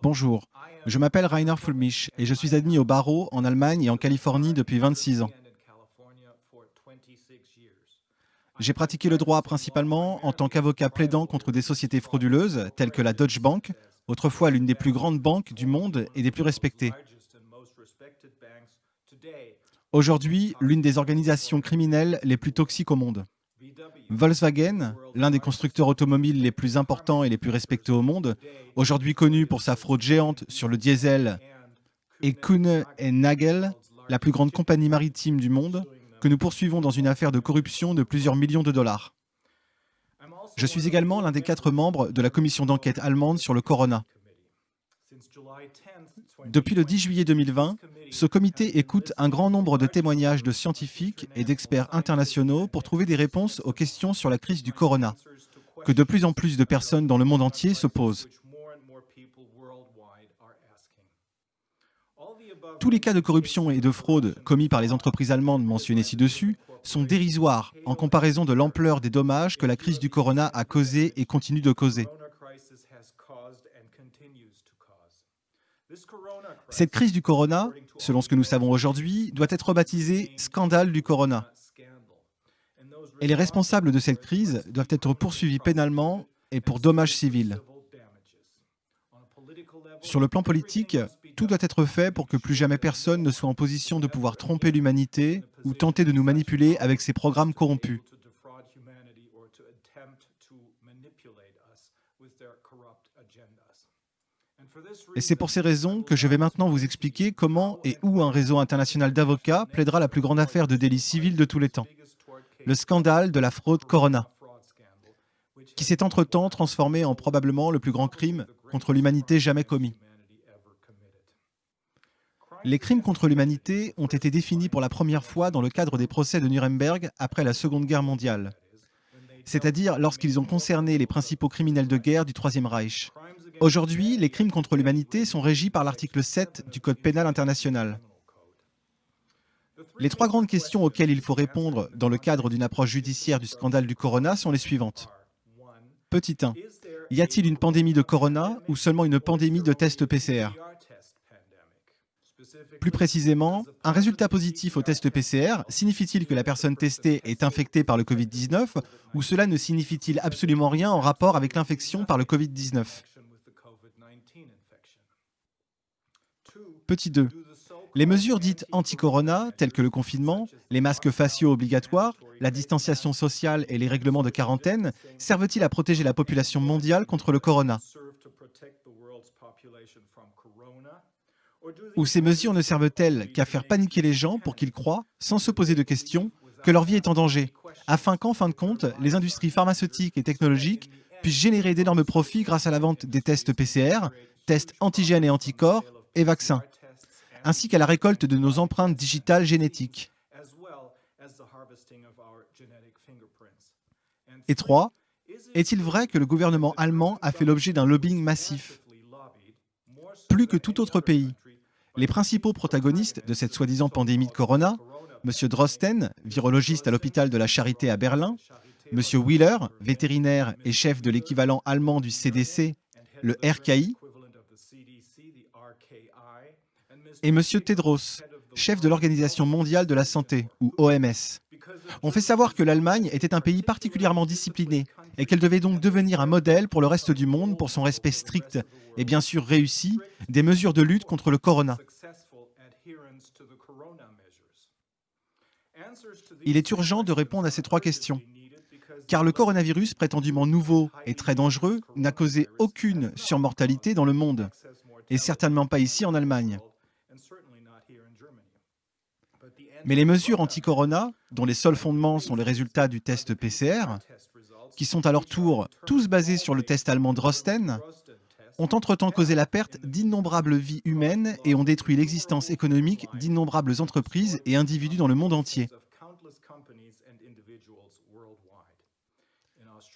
Bonjour, je m'appelle Rainer Fulmich et je suis admis au barreau en Allemagne et en Californie depuis 26 ans. J'ai pratiqué le droit principalement en tant qu'avocat plaidant contre des sociétés frauduleuses telles que la Deutsche Bank, autrefois l'une des plus grandes banques du monde et des plus respectées. Aujourd'hui, l'une des organisations criminelles les plus toxiques au monde. Volkswagen, l'un des constructeurs automobiles les plus importants et les plus respectés au monde, aujourd'hui connu pour sa fraude géante sur le diesel, et Kuehne et Nagel, la plus grande compagnie maritime du monde, que nous poursuivons dans une affaire de corruption de plusieurs millions de dollars. Je suis également l'un des 4 membres de la commission d'enquête allemande sur le corona. Depuis le 10 juillet 2020, ce comité écoute un grand nombre de témoignages de scientifiques et d'experts internationaux pour trouver des réponses aux questions sur la crise du corona, que de plus en plus de personnes dans le monde entier se posent. Tous les cas de corruption et de fraude commis par les entreprises allemandes mentionnées ci-dessus sont dérisoires en comparaison de l'ampleur des dommages que la crise du corona a causé et continue de causer. Cette crise du corona, selon ce que nous savons aujourd'hui, doit être baptisée « scandale du corona ». Et les responsables de cette crise doivent être poursuivis pénalement et pour dommages civils. Sur le plan politique, tout doit être fait pour que plus jamais personne ne soit en position de pouvoir tromper l'humanité ou tenter de nous manipuler avec ses programmes corrompus. Et c'est pour ces raisons que je vais maintenant vous expliquer comment et où un réseau international d'avocats plaidera la plus grande affaire de délit civil de tous les temps, le scandale de la fraude Corona, qui s'est entre-temps transformé en probablement le plus grand crime contre l'humanité jamais commis. Les crimes contre l'humanité ont été définis pour la première fois dans le cadre des procès de Nuremberg après la Seconde Guerre mondiale, c'est-à-dire lorsqu'ils ont concerné les principaux criminels de guerre du Troisième Reich. Aujourd'hui, les crimes contre l'humanité sont régis par l'article 7 du Code pénal international. Les 3 grandes questions auxquelles il faut répondre dans le cadre d'une approche judiciaire du scandale du corona sont les suivantes. Petit 1. Y a-t-il une pandémie de corona ou seulement une pandémie de tests PCR? Plus précisément, un résultat positif au test PCR signifie-t-il que la personne testée est infectée par le Covid-19 ou cela ne signifie-t-il absolument rien en rapport avec l'infection par le Covid-19? Petit 2. Les mesures dites anti-corona, telles que le confinement, les masques faciaux obligatoires, la distanciation sociale et les règlements de quarantaine, servent-ils à protéger la population mondiale contre le corona? Ou ces mesures ne servent-elles qu'à faire paniquer les gens pour qu'ils croient, sans se poser de questions, que leur vie est en danger, afin qu'en fin de compte, les industries pharmaceutiques et technologiques puissent générer d'énormes profits grâce à la vente des tests PCR, tests antigènes et anticorps et vaccins, ainsi qu'à la récolte de nos empreintes digitales génétiques. Et 3. Est-il vrai que le gouvernement allemand a fait l'objet d'un lobbying massif? Plus que tout autre pays. Les principaux protagonistes de cette soi-disant pandémie de corona, M. Drosten, virologiste à l'hôpital de la Charité à Berlin, M. Wheeler, vétérinaire et chef de l'équivalent allemand du CDC, le RKI, et M. Tedros, chef de l'Organisation mondiale de la santé, ou OMS. On fait savoir que l'Allemagne était un pays particulièrement discipliné et qu'elle devait donc devenir un modèle pour le reste du monde pour son respect strict et bien sûr réussi des mesures de lutte contre le corona. Il est urgent de répondre à ces 3 questions, car le coronavirus prétendument nouveau et très dangereux n'a causé aucune surmortalité dans le monde, et certainement pas ici en Allemagne. Mais les mesures anti-corona, dont les seuls fondements sont les résultats du test PCR, qui sont à leur tour tous basés sur le test allemand Drosten, ont entre-temps causé la perte d'innombrables vies humaines et ont détruit l'existence économique d'innombrables entreprises et individus dans le monde entier.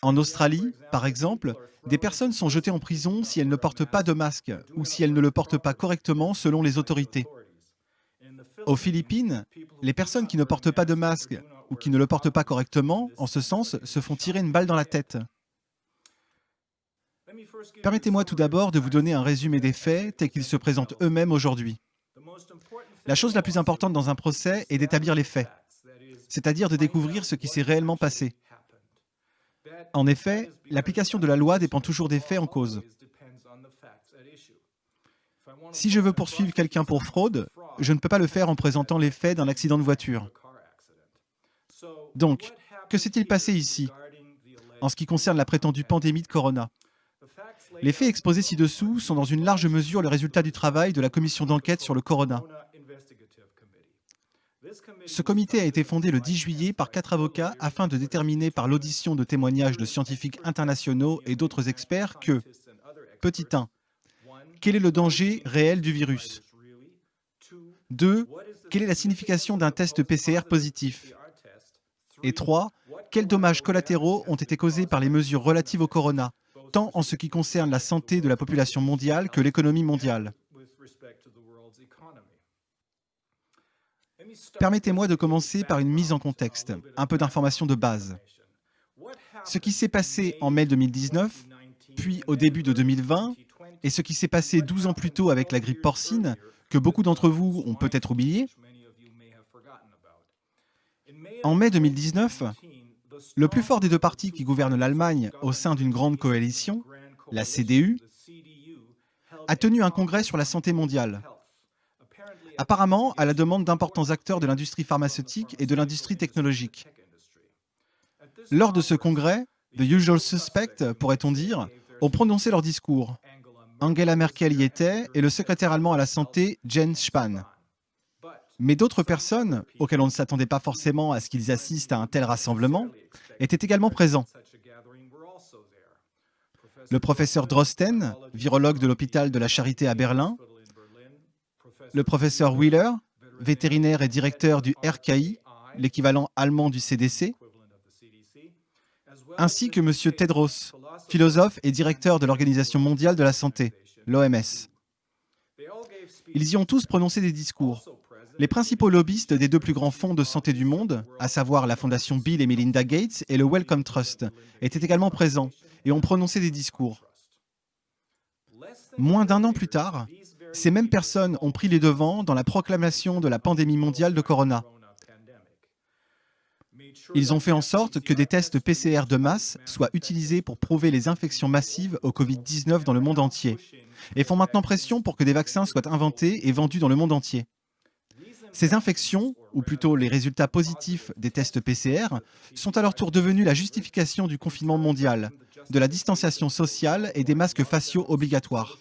En Australie, par exemple, des personnes sont jetées en prison si elles ne portent pas de masque ou si elles ne le portent pas correctement selon les autorités. Aux Philippines, les personnes qui ne portent pas de masque ou qui ne le portent pas correctement, en ce sens, se font tirer une balle dans la tête. Permettez-moi tout d'abord de vous donner un résumé des faits tels qu'ils se présentent eux-mêmes aujourd'hui. La chose la plus importante dans un procès est d'établir les faits, c'est-à-dire de découvrir ce qui s'est réellement passé. En effet, l'application de la loi dépend toujours des faits en cause. Si je veux poursuivre quelqu'un pour fraude, je ne peux pas le faire en présentant les faits d'un accident de voiture. Donc, que s'est-il passé ici, en ce qui concerne la prétendue pandémie de Corona? Les faits exposés ci-dessous sont dans une large mesure le résultat du travail de la commission d'enquête sur le Corona. Ce comité a été fondé le 10 juillet par 4 avocats afin de déterminer par l'audition de témoignages de scientifiques internationaux et d'autres experts que, petit 1, quel est le danger réel du virus? 2, quelle est la signification d'un test PCR positif? Et 3, quels dommages collatéraux ont été causés par les mesures relatives au corona, tant en ce qui concerne la santé de la population mondiale que l'économie mondiale? Permettez-moi de commencer par une mise en contexte, un peu d'informations de base. Ce qui s'est passé en mai 2019, puis au début de 2020, et ce qui s'est passé 12 ans plus tôt avec la grippe porcine, que beaucoup d'entre vous ont peut-être oublié. En mai 2019, le plus fort des deux partis qui gouvernent l'Allemagne au sein d'une grande coalition, la CDU, a tenu un congrès sur la santé mondiale. Apparemment, à la demande d'importants acteurs de l'industrie pharmaceutique et de l'industrie technologique. Lors de ce congrès, the usual suspects, pourrait-on dire, ont prononcé leur discours. Angela Merkel y était et le secrétaire allemand à la santé, Jens Spahn. Mais d'autres personnes, auxquelles on ne s'attendait pas forcément à ce qu'ils assistent à un tel rassemblement, étaient également présents. Le professeur Drosten, virologue de l'hôpital de la Charité à Berlin, le professeur Wheeler, vétérinaire et directeur du RKI, l'équivalent allemand du CDC, ainsi que M. Tedros, philosophe et directeur de l'Organisation mondiale de la santé, l'OMS. Ils y ont tous prononcé des discours. Les principaux lobbyistes des deux plus grands fonds de santé du monde, à savoir la fondation Bill et Melinda Gates et le Wellcome Trust, étaient également présents et ont prononcé des discours. Moins d'un an plus tard, ces mêmes personnes ont pris les devants dans la proclamation de la pandémie mondiale de Corona. Ils ont fait en sorte que des tests PCR de masse soient utilisés pour prouver les infections massives au Covid-19 dans le monde entier et font maintenant pression pour que des vaccins soient inventés et vendus dans le monde entier. Ces infections, ou plutôt les résultats positifs des tests PCR, sont à leur tour devenus la justification du confinement mondial, de la distanciation sociale et des masques faciaux obligatoires.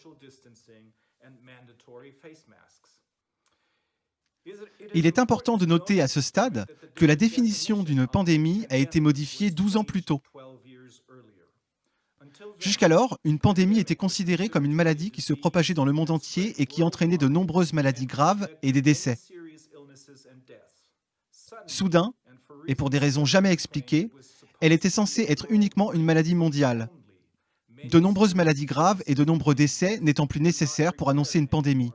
Il est important de noter à ce stade que la définition d'une pandémie a été modifiée 12 ans plus tôt. Jusqu'alors, une pandémie était considérée comme une maladie qui se propageait dans le monde entier et qui entraînait de nombreuses maladies graves et des décès. Soudain, et pour des raisons jamais expliquées, elle était censée être uniquement une maladie mondiale. De nombreuses maladies graves et de nombreux décès n'étant plus nécessaires pour annoncer une pandémie.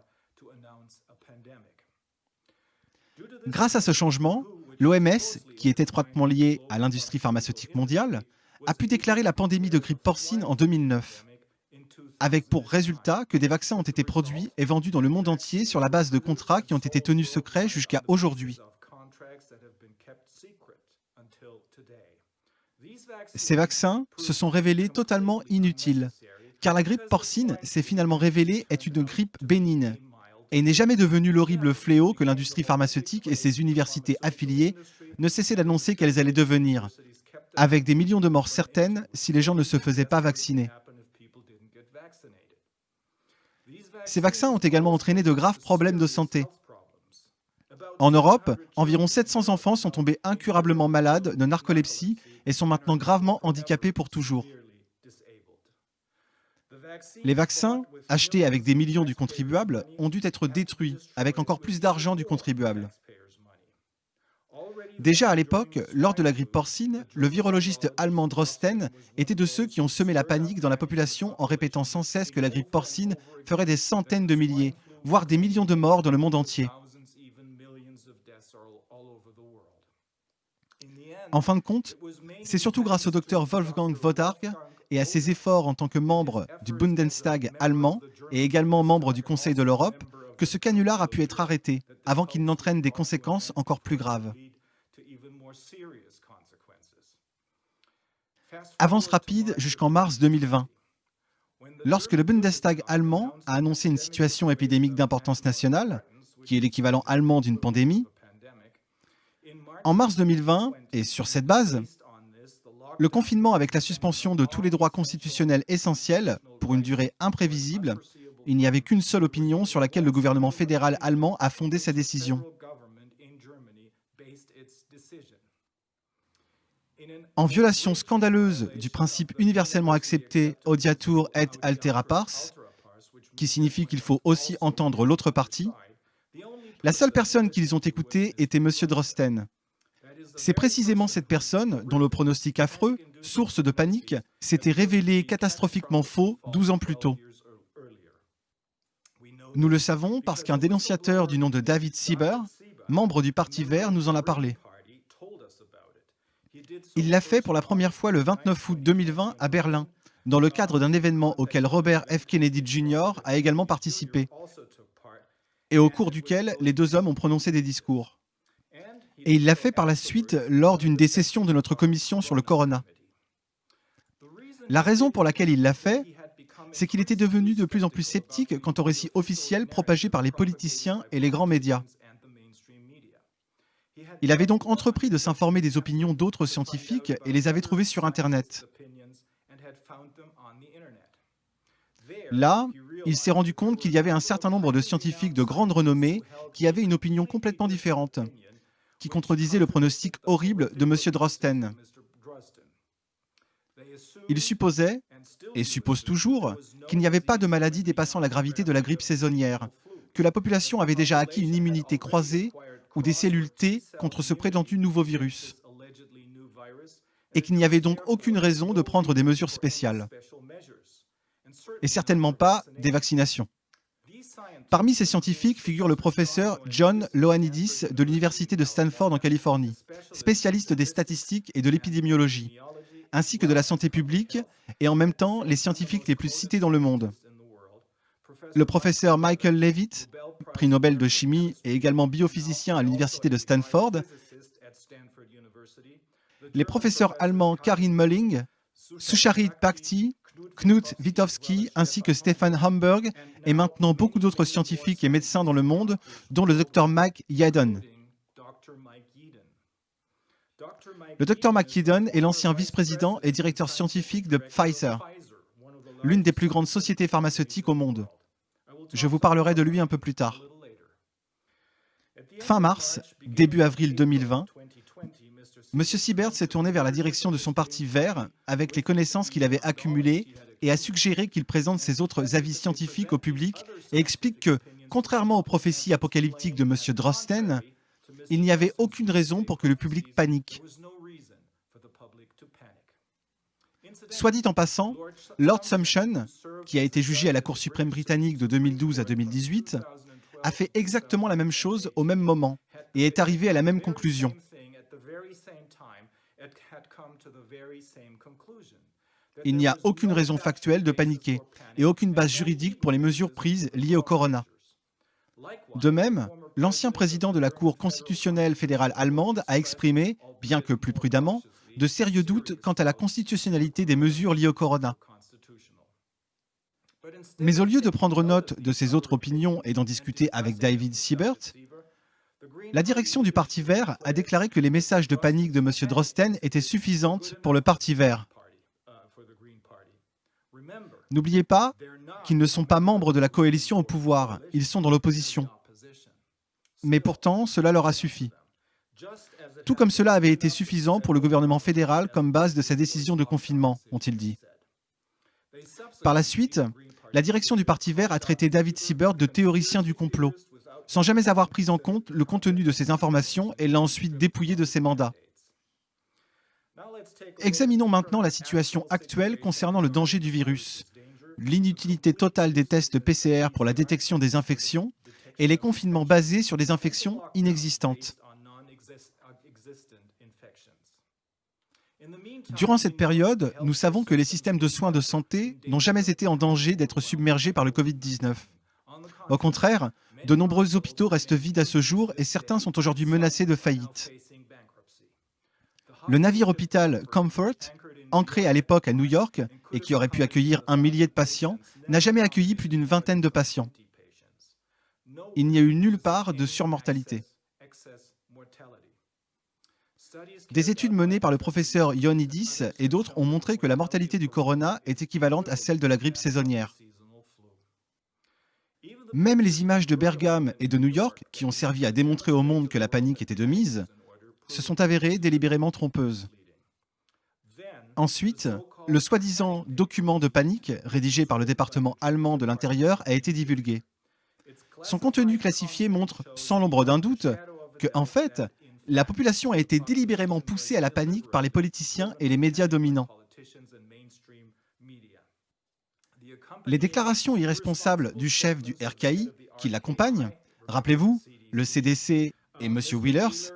Grâce à ce changement, l'OMS, qui est étroitement liée à l'industrie pharmaceutique mondiale, a pu déclarer la pandémie de grippe porcine en 2009, avec pour résultat que des vaccins ont été produits et vendus dans le monde entier sur la base de contrats qui ont été tenus secrets jusqu'à aujourd'hui. Ces vaccins se sont révélés totalement inutiles, car la grippe porcine s'est finalement révélée être une grippe bénigne et n'est jamais devenue l'horrible fléau que l'industrie pharmaceutique et ses universités affiliées ne cessaient d'annoncer qu'elles allaient devenir, avec des millions de morts certaines si les gens ne se faisaient pas vacciner. Ces vaccins ont également entraîné de graves problèmes de santé. En Europe, environ 700 enfants sont tombés incurablement malades de narcolepsie et sont maintenant gravement handicapés pour toujours. Les vaccins, achetés avec des millions du contribuable, ont dû être détruits avec encore plus d'argent du contribuable. Déjà à l'époque, lors de la grippe porcine, le virologiste allemand Drosten était de ceux qui ont semé la panique dans la population en répétant sans cesse que la grippe porcine ferait des centaines de milliers, voire des millions de morts dans le monde entier. En fin de compte, c'est surtout grâce au docteur Wolfgang Wodarg et à ses efforts en tant que membre du Bundestag allemand et également membre du Conseil de l'Europe que ce canular a pu être arrêté avant qu'il n'entraîne des conséquences encore plus graves. Avance rapide jusqu'en mars 2020. Lorsque le Bundestag allemand a annoncé une situation épidémique d'importance nationale, qui est l'équivalent allemand d'une pandémie, en mars 2020, et sur cette base, le confinement avec la suspension de tous les droits constitutionnels essentiels pour une durée imprévisible, il n'y avait qu'une seule opinion sur laquelle le gouvernement fédéral allemand a fondé sa décision. En violation scandaleuse du principe universellement accepté audiatur et altera pars, qui signifie qu'il faut aussi entendre l'autre partie, la seule personne qu'ils ont écoutée était M. Drosten. C'est précisément cette personne dont le pronostic affreux, source de panique, s'était révélé catastrophiquement faux 12 ans plus tôt. Nous le savons parce qu'un dénonciateur du nom de David Sieber, membre du Parti vert, nous en a parlé. Il l'a fait pour la première fois le 29 août 2020 à Berlin, dans le cadre d'un événement auquel Robert F. Kennedy Jr. a également participé, et au cours duquel les deux hommes ont prononcé des discours. Et il l'a fait par la suite lors d'une des sessions de notre commission sur le corona. La raison pour laquelle il l'a fait, c'est qu'il était devenu de plus en plus sceptique quant aux récits officiels propagés par les politiciens et les grands médias. Il avait donc entrepris de s'informer des opinions d'autres scientifiques et les avait trouvées sur Internet. Là, il s'est rendu compte qu'il y avait un certain nombre de scientifiques de grande renommée qui avaient une opinion complètement différente, qui contredisait le pronostic horrible de M. Drosten. Il supposait, et suppose toujours, qu'il n'y avait pas de maladie dépassant la gravité de la grippe saisonnière, que la population avait déjà acquis une immunité croisée ou des cellules T contre ce prétendu nouveau virus, et qu'il n'y avait donc aucune raison de prendre des mesures spéciales, et certainement pas des vaccinations. Parmi ces scientifiques figure le professeur John Ioannidis de l'Université de Stanford en Californie, spécialiste des statistiques et de l'épidémiologie, ainsi que de la santé publique, et en même temps les scientifiques les plus cités dans le monde. Le professeur Michael Levitt, prix Nobel de chimie et également biophysicien à l'Université de Stanford, les professeurs allemands Karin Mölling, Sucharit Bhakti, Knut Witowski ainsi que Stefan Hamburg et maintenant beaucoup d'autres scientifiques et médecins dans le monde, dont le Dr Mike Yeadon. Le Dr Mike Yeadon est l'ancien vice-président et directeur scientifique de Pfizer, l'une des plus grandes sociétés pharmaceutiques au monde. Je vous parlerai de lui un peu plus tard. Fin mars, début avril 2020, M. Siebert s'est tourné vers la direction de son parti vert avec les connaissances qu'il avait accumulées et a suggéré qu'il présente ses autres avis scientifiques au public et explique que, contrairement aux prophéties apocalyptiques de M. Drosten, il n'y avait aucune raison pour que le public panique. Soit dit en passant, Lord Sumption, qui a été jugé à la Cour suprême britannique de 2012 à 2018, a fait exactement la même chose au même moment et est arrivé à la même conclusion. Il n'y a aucune raison factuelle de paniquer et aucune base juridique pour les mesures prises liées au corona. De même, l'ancien président de la Cour constitutionnelle fédérale allemande a exprimé, bien que plus prudemment, de sérieux doutes quant à la constitutionnalité des mesures liées au corona. Mais au lieu de prendre note de ces autres opinions et d'en discuter avec David Siebert, la direction du Parti vert a déclaré que les messages de panique de M. Drosten étaient suffisants pour le Parti vert. N'oubliez pas qu'ils ne sont pas membres de la coalition au pouvoir, ils sont dans l'opposition. Mais pourtant, cela leur a suffi. Tout comme cela avait été suffisant pour le gouvernement fédéral comme base de sa décision de confinement, ont-ils dit. Par la suite, la direction du Parti vert a traité David Siebert de théoricien du complot, sans jamais avoir pris en compte le contenu de ces informations et l'a ensuite dépouillé de ses mandats. Examinons maintenant la situation actuelle concernant le danger du virus, l'inutilité totale des tests PCR pour la détection des infections et les confinements basés sur des infections inexistantes. Durant cette période, nous savons que les systèmes de soins de santé n'ont jamais été en danger d'être submergés par le Covid-19. Au contraire, de nombreux hôpitaux restent vides à ce jour et certains sont aujourd'hui menacés de faillite. Le navire hôpital Comfort, ancré à l'époque à New York et qui aurait pu accueillir 1 millier de patients, n'a jamais accueilli plus d'une vingtaine de patients. Il n'y a eu nulle part de surmortalité. Des études menées par le professeur Ioannidis et d'autres ont montré que la mortalité du corona est équivalente à celle de la grippe saisonnière. Même les images de Bergame et de New York, qui ont servi à démontrer au monde que la panique était de mise, se sont avérées délibérément trompeuses. Ensuite, le soi-disant document de panique, rédigé par le département allemand de l'Intérieur, a été divulgué. Son contenu classifié montre, sans l'ombre d'un doute, que, en fait, la population a été délibérément poussée à la panique par les politiciens et les médias dominants. Les déclarations irresponsables du chef du RKI, qui l'accompagne, rappelez-vous, le CDC et M. Willers,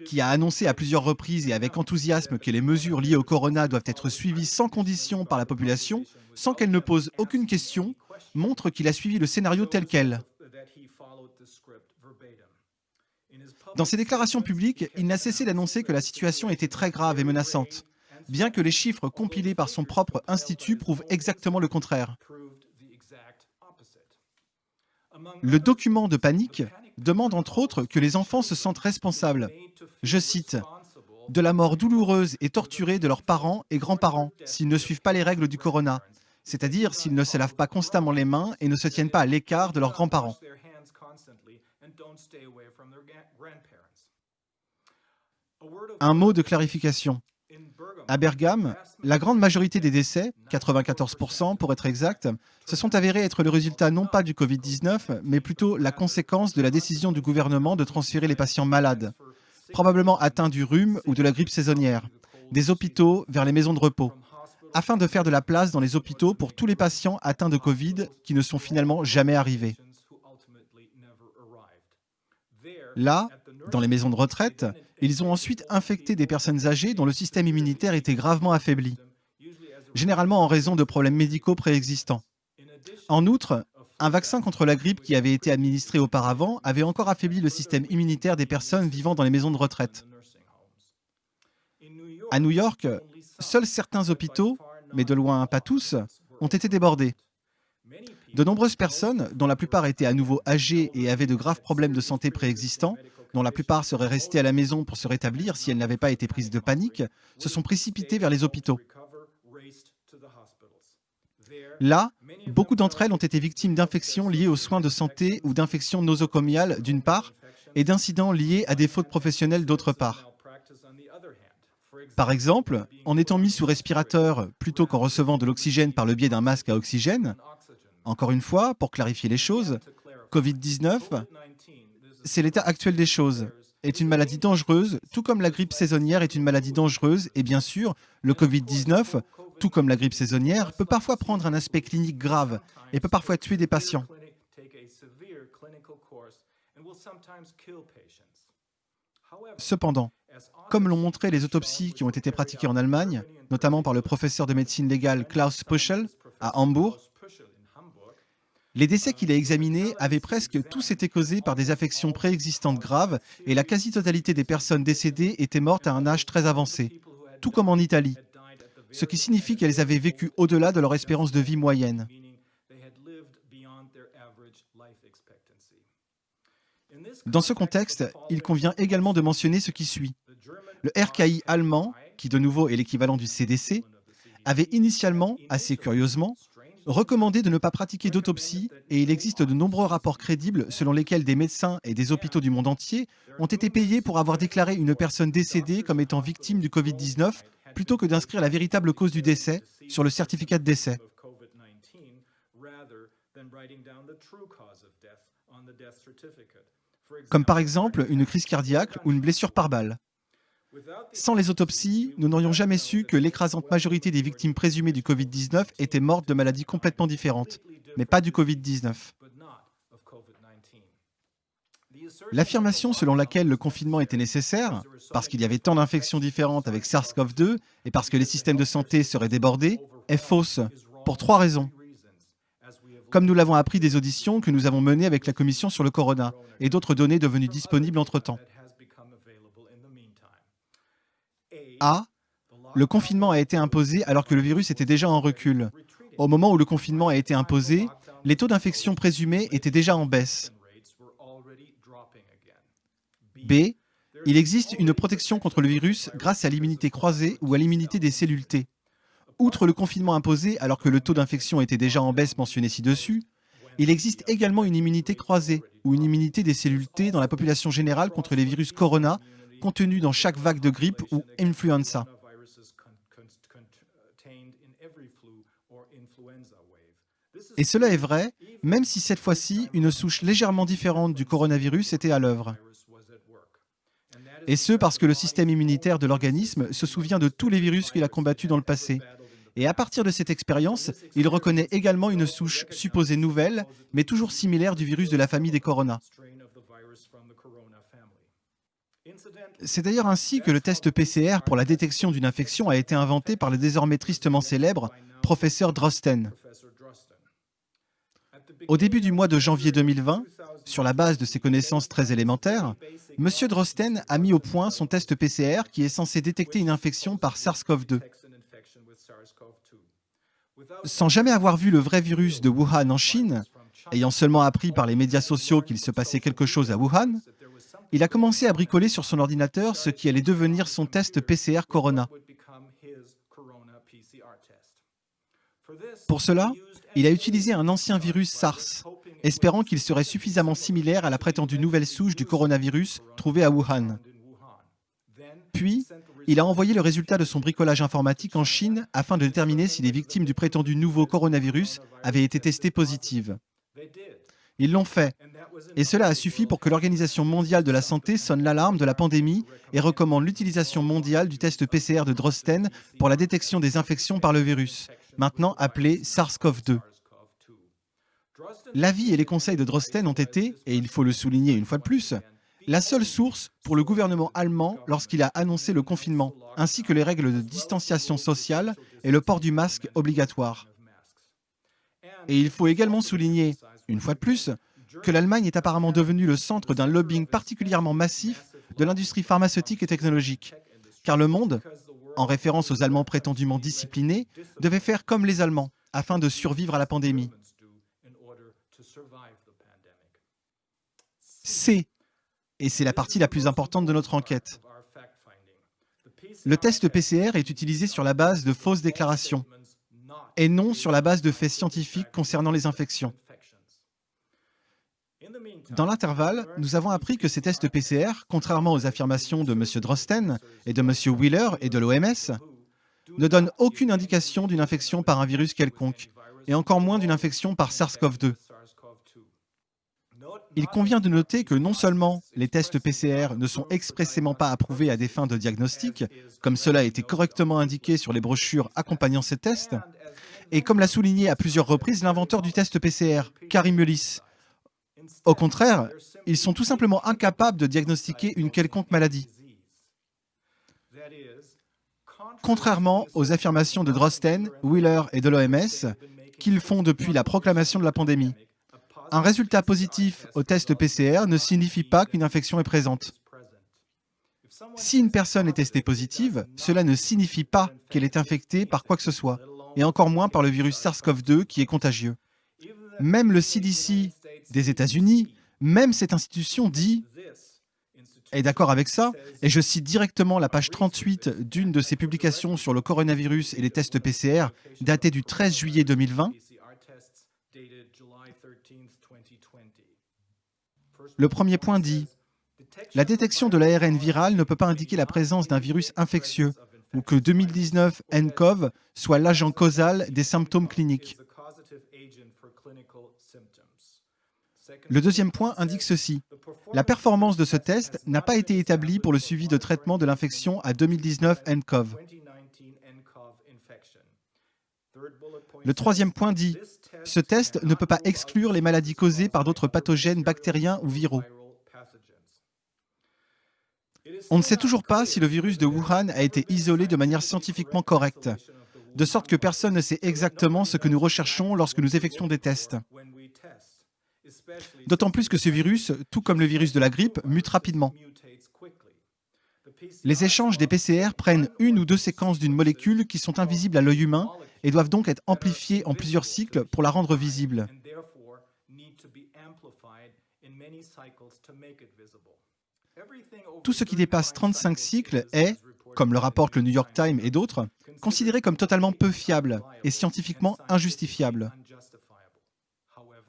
qui a annoncé à plusieurs reprises et avec enthousiasme que les mesures liées au corona doivent être suivies sans condition par la population, sans qu'elle ne pose aucune question, montre qu'il a suivi le scénario tel quel. Dans ses déclarations publiques, il n'a cessé d'annoncer que la situation était très grave et menaçante, bien que les chiffres compilés par son propre institut prouvent exactement le contraire. Le document de panique demande entre autres que les enfants se sentent responsables, je cite, « de la mort douloureuse et torturée de leurs parents et grands-parents s'ils ne suivent pas les règles du corona, c'est-à-dire s'ils ne se lavent pas constamment les mains et ne se tiennent pas à l'écart de leurs grands-parents. » Un mot de clarification. À Bergame, la grande majorité des décès, 94% pour être exact, se sont avérés être le résultat non pas du Covid-19, mais plutôt la conséquence de la décision du gouvernement de transférer les patients malades, probablement atteints du rhume ou de la grippe saisonnière, des hôpitaux vers les maisons de repos, afin de faire de la place dans les hôpitaux pour tous les patients atteints de Covid qui ne sont finalement jamais arrivés. Là, dans les maisons de retraite, ils ont ensuite infecté des personnes âgées dont le système immunitaire était gravement affaibli, généralement en raison de problèmes médicaux préexistants. En outre, un vaccin contre la grippe qui avait été administré auparavant avait encore affaibli le système immunitaire des personnes vivant dans les maisons de retraite. À New York, seuls certains hôpitaux, mais de loin pas tous, ont été débordés. De nombreuses personnes, dont la plupart étaient à nouveau âgées et avaient de graves problèmes de santé préexistants, dont la plupart seraient restées à la maison pour se rétablir si elles n'avaient pas été prises de panique, se sont précipitées vers les hôpitaux. Là, beaucoup d'entre elles ont été victimes d'infections liées aux soins de santé ou d'infections nosocomiales d'une part, et d'incidents liés à des fautes professionnelles d'autre part. Par exemple, en étant mis sous respirateur plutôt qu'en recevant de l'oxygène par le biais d'un masque à oxygène, encore une fois, pour clarifier les choses, Covid-19, c'est l'état actuel des choses, est une maladie dangereuse, tout comme la grippe saisonnière est une maladie dangereuse, et bien sûr, le Covid-19, tout comme la grippe saisonnière, peut parfois prendre un aspect clinique grave et peut parfois tuer des patients. Cependant, comme l'ont montré les autopsies qui ont été pratiquées en Allemagne, notamment par le professeur de médecine légale Klaus Pöschel à Hambourg, les décès qu'il a examinés avaient presque tous été causés par des affections préexistantes graves et la quasi-totalité des personnes décédées étaient mortes à un âge très avancé, tout comme en Italie, ce qui signifie qu'elles avaient vécu au-delà de leur espérance de vie moyenne. Dans ce contexte, il convient également de mentionner ce qui suit. Le RKI allemand, qui de nouveau est l'équivalent du CDC, avait initialement, assez curieusement, recommandé de ne pas pratiquer d'autopsie et il existe de nombreux rapports crédibles selon lesquels des médecins et des hôpitaux du monde entier ont été payés pour avoir déclaré une personne décédée comme étant victime du Covid-19 plutôt que d'inscrire la véritable cause du décès sur le certificat de décès. Comme par exemple une crise cardiaque ou une blessure par balle. Sans les autopsies, nous n'aurions jamais su que l'écrasante majorité des victimes présumées du Covid-19 étaient mortes de maladies complètement différentes, mais pas du Covid-19. L'affirmation selon laquelle le confinement était nécessaire, parce qu'il y avait tant d'infections différentes avec SARS-CoV-2 et parce que les systèmes de santé seraient débordés, est fausse, pour 3 raisons. Comme nous l'avons appris des auditions que nous avons menées avec la Commission sur le corona et d'autres données devenues disponibles entre-temps. A. Le confinement a été imposé alors que le virus était déjà en recul. Au moment où le confinement a été imposé, les taux d'infection présumés étaient déjà en baisse. B. Il existe une protection contre le virus grâce à l'immunité croisée ou à l'immunité des cellules T. Outre le confinement imposé alors que le taux d'infection était déjà en baisse mentionné ci-dessus, il existe également une immunité croisée ou une immunité des cellules T dans la population générale contre les virus corona contenus dans chaque vague de grippe ou influenza. Et cela est vrai, même si cette fois-ci, une souche légèrement différente du coronavirus était à l'œuvre. Et ce, parce que le système immunitaire de l'organisme se souvient de tous les virus qu'il a combattus dans le passé. Et à partir de cette expérience, il reconnaît également une souche supposée nouvelle, mais toujours similaire du virus de la famille des corona. C'est d'ailleurs ainsi que le test PCR pour la détection d'une infection a été inventé par le désormais tristement célèbre professeur Drosten. Au début du mois de janvier 2020, sur la base de ses connaissances très élémentaires, M. Drosten a mis au point son test PCR qui est censé détecter une infection par SARS-CoV-2. Sans jamais avoir vu le vrai virus de Wuhan en Chine, ayant seulement appris par les médias sociaux qu'il se passait quelque chose à Wuhan, il a commencé à bricoler sur son ordinateur ce qui allait devenir son test PCR Corona. Pour cela, il a utilisé un ancien virus SARS, espérant qu'il serait suffisamment similaire à la prétendue nouvelle souche du coronavirus trouvée à Wuhan. Puis, il a envoyé le résultat de son bricolage informatique en Chine afin de déterminer si les victimes du prétendu nouveau coronavirus avaient été testées positives. Ils l'ont fait, et cela a suffi pour que l'Organisation mondiale de la santé sonne l'alarme de la pandémie et recommande l'utilisation mondiale du test PCR de Drosten pour la détection des infections par le virus, maintenant appelé SARS-CoV-2. L'avis et les conseils de Drosten ont été, et il faut le souligner une fois de plus, la seule source pour le gouvernement allemand lorsqu'il a annoncé le confinement, ainsi que les règles de distanciation sociale et le port du masque obligatoire. Et il faut également souligner, une fois de plus, que l'Allemagne est apparemment devenue le centre d'un lobbying particulièrement massif de l'industrie pharmaceutique et technologique, car le monde, en référence aux Allemands prétendument disciplinés, devait faire comme les Allemands afin de survivre à la pandémie. C. Et c'est la partie la plus importante de notre enquête. Le test PCR est utilisé sur la base de fausses déclarations et non sur la base de faits scientifiques concernant les infections. Dans l'intervalle, nous avons appris que ces tests PCR, contrairement aux affirmations de M. Drosten et de M. Wheeler et de l'OMS, ne donnent aucune indication d'une infection par un virus quelconque, et encore moins d'une infection par SARS-CoV-2. Il convient de noter que non seulement les tests PCR ne sont expressément pas approuvés à des fins de diagnostic, comme cela a été correctement indiqué sur les brochures accompagnant ces tests, et comme l'a souligné à plusieurs reprises l'inventeur du test PCR, Karim Mullis. Au contraire, ils sont tout simplement incapables de diagnostiquer une quelconque maladie. Contrairement aux affirmations de Drosten, Wheeler et de l'OMS, qu'ils font depuis la proclamation de la pandémie. Un résultat positif au test PCR ne signifie pas qu'une infection est présente. Si une personne est testée positive, cela ne signifie pas qu'elle est infectée par quoi que ce soit, et encore moins par le virus SARS-CoV-2 qui est contagieux. Même le CDC des États-Unis, même cette institution dit, est d'accord avec ça, et je cite directement la page 38 d'une de ses publications sur le coronavirus et les tests PCR, datée du 13 juillet 2020. Le premier point dit « La détection de l'ARN viral ne peut pas indiquer la présence d'un virus infectieux ou que 2019 nCoV soit l'agent causal des symptômes cliniques. » Le deuxième point indique ceci. La performance de ce test n'a pas été établie pour le suivi de traitement de l'infection à 2019 nCoV. Le troisième point dit « Ce test ne peut pas exclure les maladies causées par d'autres pathogènes bactériens ou viraux. » On ne sait toujours pas si le virus de Wuhan a été isolé de manière scientifiquement correcte, de sorte que personne ne sait exactement ce que nous recherchons lorsque nous effectuons des tests. D'autant plus que ce virus, tout comme le virus de la grippe, mute rapidement. Les échanges des PCR prennent une ou deux séquences d'une molécule qui sont invisibles à l'œil humain et doivent donc être amplifiées en plusieurs cycles pour la rendre visible. Tout ce qui dépasse 35 cycles est, comme le rapporte le New York Times et d'autres, considéré comme totalement peu fiable et scientifiquement injustifiable.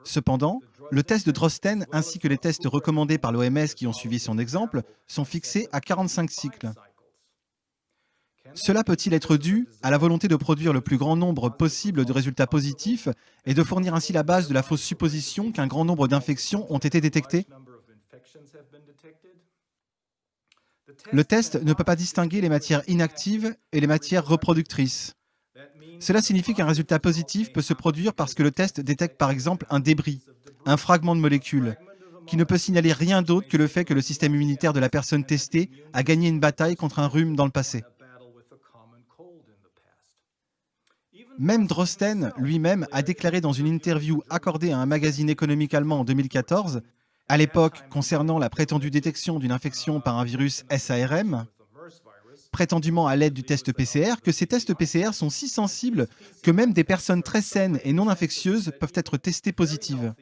Cependant, le test de Drosten ainsi que les tests recommandés par l'OMS qui ont suivi son exemple sont fixés à 45 cycles. Cela peut-il être dû à la volonté de produire le plus grand nombre possible de résultats positifs et de fournir ainsi la base de la fausse supposition qu'un grand nombre d'infections ont été détectées? Le test ne peut pas distinguer les matières inactives et les matières reproductrices. Cela signifie qu'un résultat positif peut se produire parce que le test détecte par exemple un débris, un fragment de molécule, qui ne peut signaler rien d'autre que le fait que le système immunitaire de la personne testée a gagné une bataille contre un rhume dans le passé. Même Drosten lui-même a déclaré dans une interview accordée à un magazine économique allemand en 2014, à l'époque concernant la prétendue détection d'une infection par un virus SARM, prétendument à l'aide du test PCR, que ces tests PCR sont si sensibles que même des personnes très saines et non infectieuses peuvent être testées positives.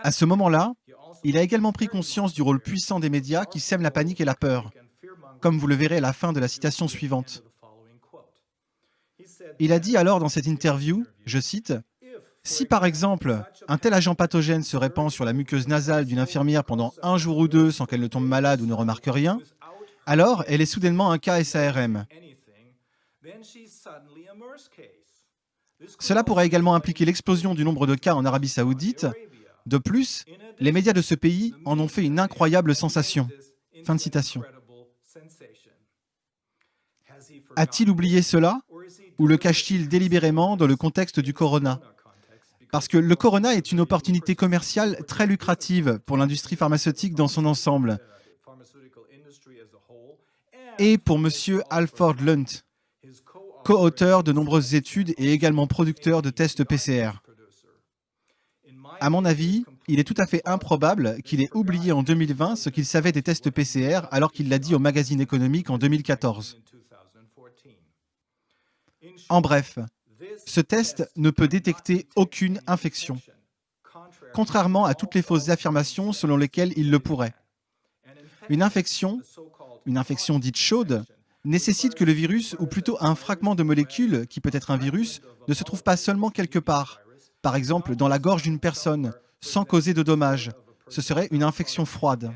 À ce moment-là, il a également pris conscience du rôle puissant des médias qui sèment la panique et la peur, comme vous le verrez à la fin de la citation suivante. Il a dit alors dans cette interview, je cite, « Si par exemple, un tel agent pathogène se répand sur la muqueuse nasale d'une infirmière pendant un jour ou deux sans qu'elle ne tombe malade ou ne remarque rien, alors elle est soudainement un cas SARM. Cela pourrait également impliquer l'explosion du nombre de cas en Arabie Saoudite. De plus, les médias de ce pays en ont fait une incroyable sensation. » Fin de citation. A-t-il oublié cela ou le cache-t-il délibérément dans le contexte du corona? Parce que le corona est une opportunité commerciale très lucrative pour l'industrie pharmaceutique dans son ensemble et pour M. Alford Lunt, co-auteur de nombreuses études et également producteur de tests PCR. À mon avis, il est tout à fait improbable qu'il ait oublié en 2020 ce qu'il savait des tests PCR alors qu'il l'a dit au magazine économique en 2014. En bref, ce test ne peut détecter aucune infection, contrairement à toutes les fausses affirmations selon lesquelles il le pourrait. Une infection dite chaude, nécessite que le virus, ou plutôt un fragment de molécule, qui peut être un virus, ne se trouve pas seulement quelque part, par exemple dans la gorge d'une personne, sans causer de dommages. Ce serait une infection froide.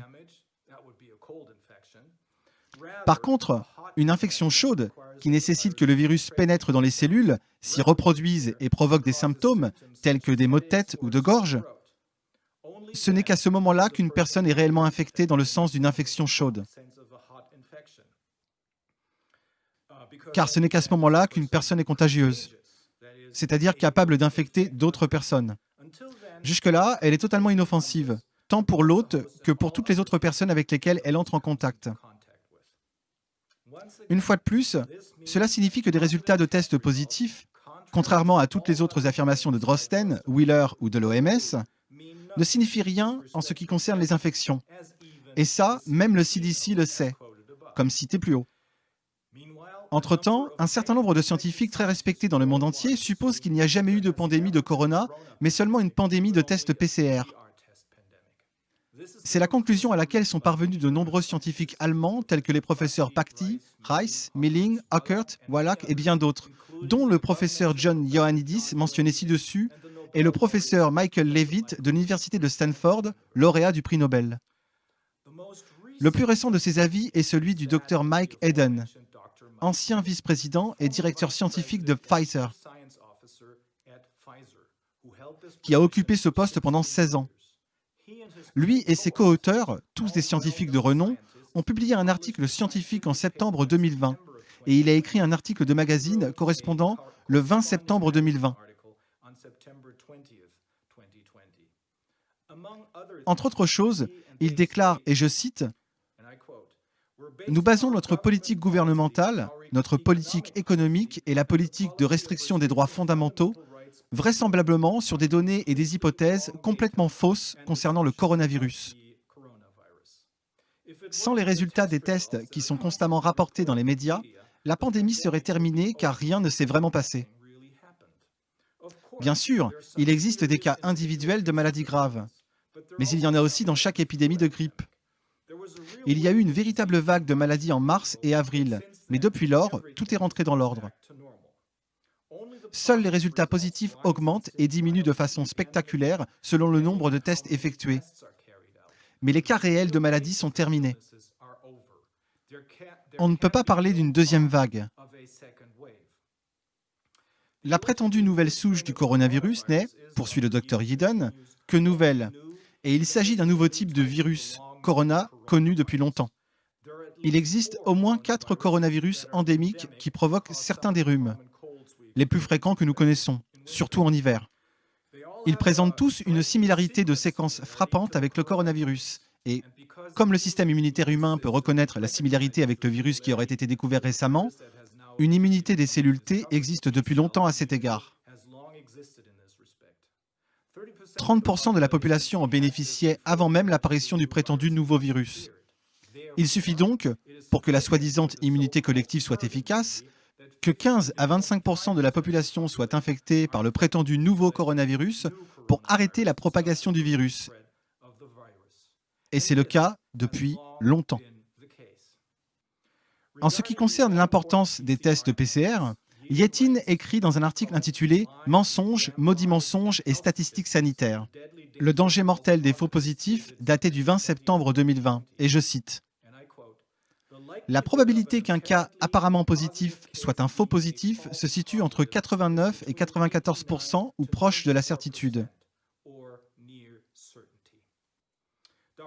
Par contre, une infection chaude, qui nécessite que le virus pénètre dans les cellules, s'y reproduise et provoque des symptômes, tels que des maux de tête ou de gorge, ce n'est qu'à ce moment-là qu'une personne est réellement infectée dans le sens d'une infection chaude. Car ce n'est qu'à ce moment-là qu'une personne est contagieuse, c'est-à-dire capable d'infecter d'autres personnes. Jusque-là, elle est totalement inoffensive, tant pour l'hôte que pour toutes les autres personnes avec lesquelles elle entre en contact. Une fois de plus, cela signifie que des résultats de tests positifs, contrairement à toutes les autres affirmations de Drosten, Wheeler ou de l'OMS, ne signifient rien en ce qui concerne les infections. Et ça, même le CDC le sait, comme cité plus haut. Entre-temps, un certain nombre de scientifiques très respectés dans le monde entier supposent qu'il n'y a jamais eu de pandémie de corona, mais seulement une pandémie de tests PCR. C'est la conclusion à laquelle sont parvenus de nombreux scientifiques allemands tels que les professeurs Pachty, Reiss, Milling, Ockert, Wallach et bien d'autres, dont le professeur John Ioannidis, mentionné ci-dessus, et le professeur Michael Levitt de l'université de Stanford, lauréat du prix Nobel. Le plus récent de ces avis est celui du Dr Mike Hayden, ancien vice-président et directeur scientifique de Pfizer, qui a occupé ce poste pendant 16 ans. Lui et ses co-auteurs, tous des scientifiques de renom, ont publié un article scientifique en septembre 2020 et il a écrit un article de magazine correspondant le 20 septembre 2020. Entre autres choses, il déclare, et je cite, « Nous basons notre politique gouvernementale, notre politique économique et la politique de restriction des droits fondamentaux vraisemblablement sur des données et des hypothèses complètement fausses concernant le coronavirus. Sans les résultats des tests qui sont constamment rapportés dans les médias, la pandémie serait terminée car rien ne s'est vraiment passé. Bien sûr, il existe des cas individuels de maladies graves, mais il y en a aussi dans chaque épidémie de grippe. Il y a eu une véritable vague de maladies en mars et avril, mais depuis lors, tout est rentré dans l'ordre. Seuls les résultats positifs augmentent et diminuent de façon spectaculaire selon le nombre de tests effectués. Mais les cas réels de maladies sont terminés. On ne peut pas parler d'une deuxième vague. La prétendue nouvelle souche du coronavirus n'est, poursuit le Dr Yeadon, que nouvelle, et il s'agit d'un nouveau type de virus, corona, connu depuis longtemps. Il existe au moins 4 coronavirus endémiques qui provoquent certains des rhumes, les plus fréquents que nous connaissons, surtout en hiver. Ils présentent tous une similarité de séquence frappante avec le coronavirus. Et comme le système immunitaire humain peut reconnaître la similarité avec le virus qui aurait été découvert récemment, une immunité des cellules T existe depuis longtemps à cet égard. 30% de la population en bénéficiait avant même l'apparition du prétendu nouveau virus. Il suffit donc, pour que la soi-disant immunité collective soit efficace, que 15 à 25% de la population soit infectée par le prétendu nouveau coronavirus pour arrêter la propagation du virus. Et c'est le cas depuis longtemps. En ce qui concerne l'importance des tests PCR, Yeadon écrit dans un article intitulé « Mensonges, maudits mensonges et statistiques sanitaires. Le danger mortel des faux positifs » daté du 20 septembre 2020, et je cite « La probabilité qu'un cas apparemment positif soit un faux positif se situe entre 89 et 94% ou proche de la certitude. »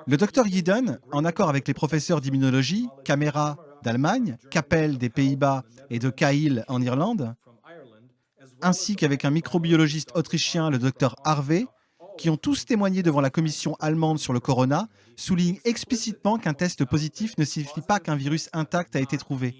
Le Dr Yeadon, en accord avec les professeurs d'immunologie, Camera d'Allemagne, Capel des Pays-Bas et de Cahill en Irlande, ainsi qu'avec un microbiologiste autrichien, le Dr Harvey, qui ont tous témoigné devant la commission allemande sur le corona, souligne explicitement qu'un test positif ne signifie pas qu'un virus intact a été trouvé.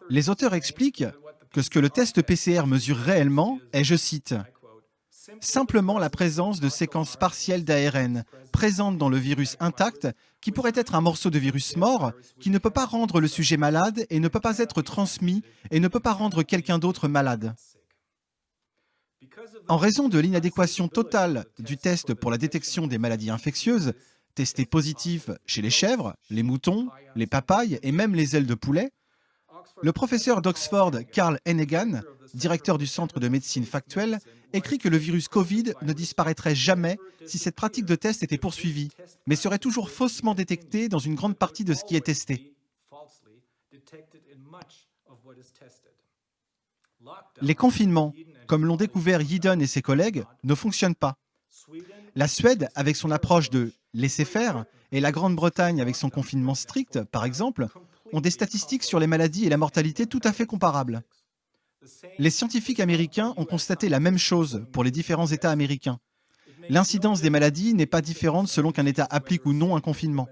Les auteurs expliquent que ce que le test PCR mesure réellement est, je cite, « simplement la présence de séquences partielles d'ARN présentes dans le virus intact qui pourrait être un morceau de virus mort qui ne peut pas rendre le sujet malade et ne peut pas être transmis et ne peut pas rendre quelqu'un d'autre malade. » En raison de l'inadéquation totale du test pour la détection des maladies infectieuses, testé positif chez les chèvres, les moutons, les papayes et même les ailes de poulet, le professeur d'Oxford Carl Heneghan, directeur du Centre de médecine factuelle, écrit que le virus Covid ne disparaîtrait jamais si cette pratique de test était poursuivie, mais serait toujours faussement détectée dans une grande partie de ce qui est testé. Les confinements, comme l'ont découvert Yeadon et ses collègues, ne fonctionnent pas. La Suède, avec son approche de laisser-faire, et la Grande-Bretagne, avec son confinement strict, par exemple, ont des statistiques sur les maladies et la mortalité tout à fait comparables. Les scientifiques américains ont constaté la même chose pour les différents États américains. L'incidence des maladies n'est pas différente selon qu'un État applique ou non un confinement.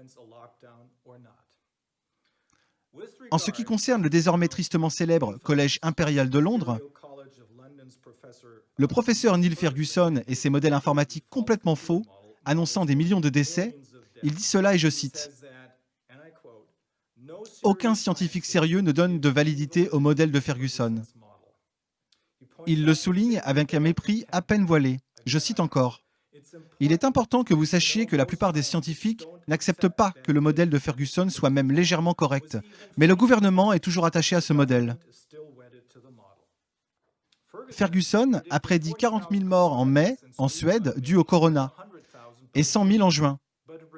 En ce qui concerne le désormais tristement célèbre Collège impérial de Londres, le professeur Neil Ferguson et ses modèles informatiques complètement faux, annonçant des millions de décès, il dit cela et je cite « Aucun scientifique sérieux ne donne de validité au modèle de Ferguson. » Il le souligne avec un mépris à peine voilé. Je cite encore « Il est important que vous sachiez que la plupart des scientifiques n'acceptent pas que le modèle de Ferguson soit même légèrement correct, mais le gouvernement est toujours attaché à ce modèle. » Ferguson a prédit 40 000 morts en mai, en Suède, dus au corona, et 100 000 en juin,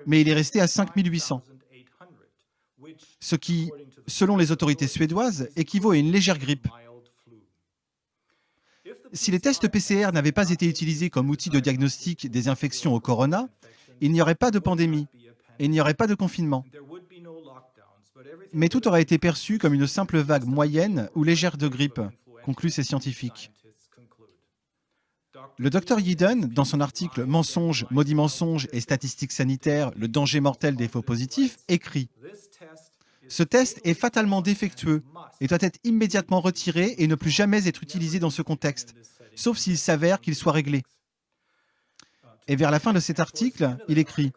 mais il est resté à 5 800, ce qui, selon les autorités suédoises, équivaut à une légère grippe. Si les tests PCR n'avaient pas été utilisés comme outil de diagnostic des infections au corona, il n'y aurait pas de pandémie et il n'y aurait pas de confinement. Mais tout aurait été perçu comme une simple vague moyenne ou légère de grippe, concluent ces scientifiques. Le docteur Yeadon, dans son article Mensonges, maudits mensonges et statistiques sanitaires, le danger mortel des faux positifs, écrit: ce test est fatalement défectueux et doit être immédiatement retiré et ne plus jamais être utilisé dans ce contexte, sauf s'il s'avère qu'il soit réglé. Et vers la fin de cet article, il écrit: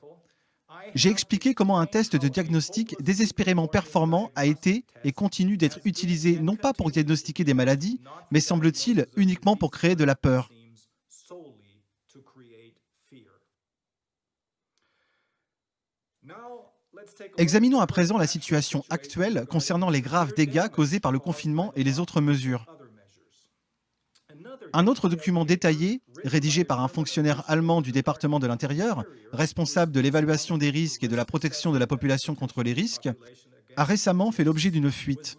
j'ai expliqué comment un test de diagnostic désespérément performant a été et continue d'être utilisé non pas pour diagnostiquer des maladies, mais semble-t-il uniquement pour créer de la peur. Examinons à présent la situation actuelle concernant les graves dégâts causés par le confinement et les autres mesures. Un autre document détaillé, rédigé par un fonctionnaire allemand du département de l'Intérieur, responsable de l'évaluation des risques et de la protection de la population contre les risques, a récemment fait l'objet d'une fuite.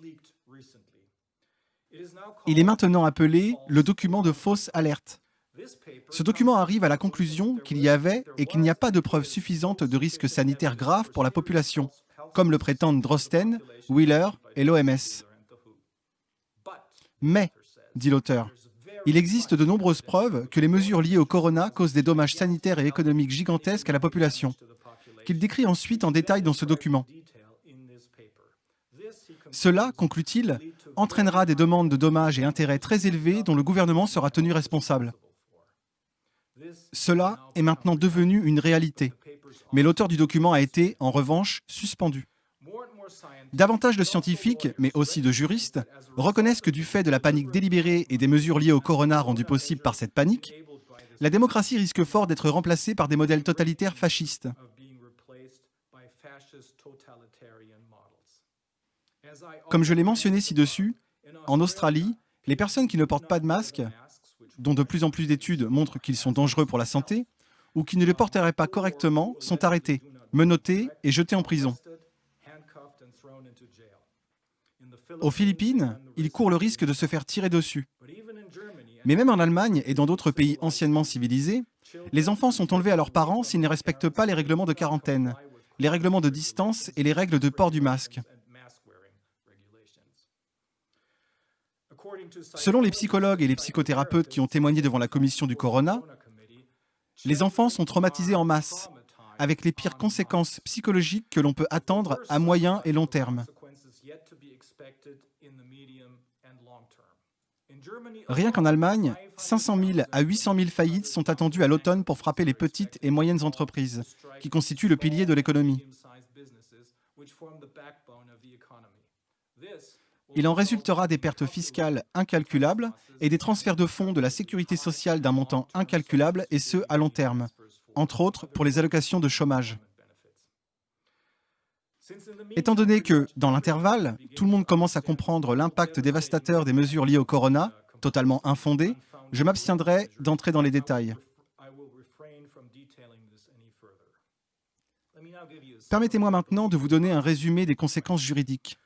Il est maintenant appelé le document de fausse alerte. Ce document arrive à la conclusion qu'il y avait et qu'il n'y a pas de preuves suffisantes de risques sanitaires graves pour la population, comme le prétendent Drosten, Wheeler et l'OMS. Mais, dit l'auteur, il existe de nombreuses preuves que les mesures liées au corona causent des dommages sanitaires et économiques gigantesques à la population, qu'il décrit ensuite en détail dans ce document. Cela, conclut-il, entraînera des demandes de dommages et intérêts très élevés dont le gouvernement sera tenu responsable. Cela est maintenant devenu une réalité, mais l'auteur du document a été, en revanche, suspendu. Davantage de scientifiques, mais aussi de juristes, reconnaissent que du fait de la panique délibérée et des mesures liées au corona rendues possibles par cette panique, la démocratie risque fort d'être remplacée par des modèles totalitaires fascistes. Comme je l'ai mentionné ci-dessus, en Australie, les personnes qui ne portent pas de masque, dont de plus en plus d'études montrent qu'ils sont dangereux pour la santé, ou qui ne le porteraient pas correctement, sont arrêtés, menottés et jetés en prison. Aux Philippines, ils courent le risque de se faire tirer dessus. Mais même en Allemagne et dans d'autres pays anciennement civilisés, les enfants sont enlevés à leurs parents s'ils ne respectent pas les règlements de quarantaine, les règlements de distance et les règles de port du masque. Selon les psychologues et les psychothérapeutes qui ont témoigné devant la commission du Corona, les enfants sont traumatisés en masse, avec les pires conséquences psychologiques que l'on peut attendre à moyen et long terme. Rien qu'en Allemagne, 500 000 à 800 000 faillites sont attendues à l'automne pour frapper les petites et moyennes entreprises, qui constituent le pilier de l'économie. Il en résultera des pertes fiscales incalculables et des transferts de fonds de la sécurité sociale d'un montant incalculable, et ce, à long terme, entre autres pour les allocations de chômage. Étant donné que, dans l'intervalle, tout le monde commence à comprendre l'impact dévastateur des mesures liées au corona, totalement infondées, je m'abstiendrai d'entrer dans les détails. Permettez-moi maintenant de vous donner un résumé des conséquences juridiques.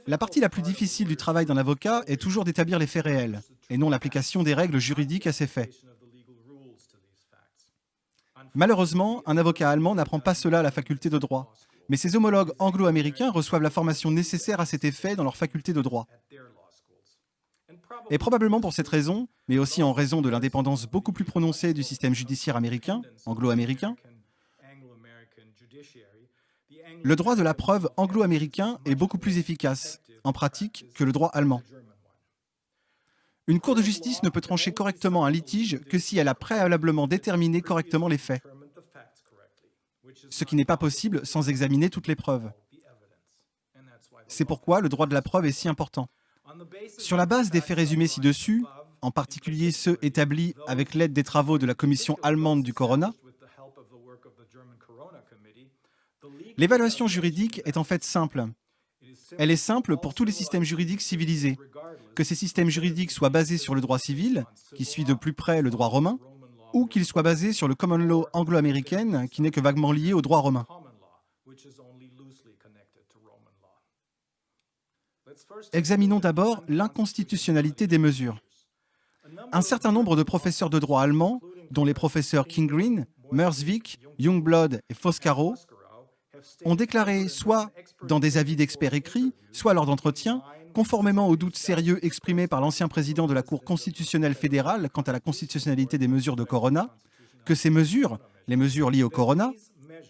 La partie la plus difficile du travail d'un avocat est toujours d'établir les faits réels, et non l'application des règles juridiques à ces faits. Malheureusement, un avocat allemand n'apprend pas cela à la faculté de droit, mais ses homologues anglo-américains reçoivent la formation nécessaire à cet effet dans leur faculté de droit. Et probablement pour cette raison, mais aussi en raison de l'indépendance beaucoup plus prononcée du système judiciaire américain, anglo-américain, le droit de la preuve anglo-américain est beaucoup plus efficace, en pratique, que le droit allemand. Une cour de justice ne peut trancher correctement un litige que si elle a préalablement déterminé correctement les faits, ce qui n'est pas possible sans examiner toutes les preuves. C'est pourquoi le droit de la preuve est si important. Sur la base des faits résumés ci-dessus, en particulier ceux établis avec l'aide des travaux de la commission allemande du Corona, l'évaluation juridique est en fait simple. Elle est simple pour tous les systèmes juridiques civilisés, que ces systèmes juridiques soient basés sur le droit civil, qui suit de plus près le droit romain, ou qu'ils soient basés sur le common law anglo-américain, qui n'est que vaguement lié au droit romain. Examinons d'abord l'inconstitutionnalité des mesures. Un certain nombre de professeurs de droit allemand, dont les professeurs King-Green, Mersvik, Youngblood et Foscaro, ont déclaré, soit dans des avis d'experts écrits, soit lors d'entretiens, conformément aux doutes sérieux exprimés par l'ancien président de la Cour constitutionnelle fédérale quant à la constitutionnalité des mesures de Corona, que ces mesures, les mesures liées au Corona,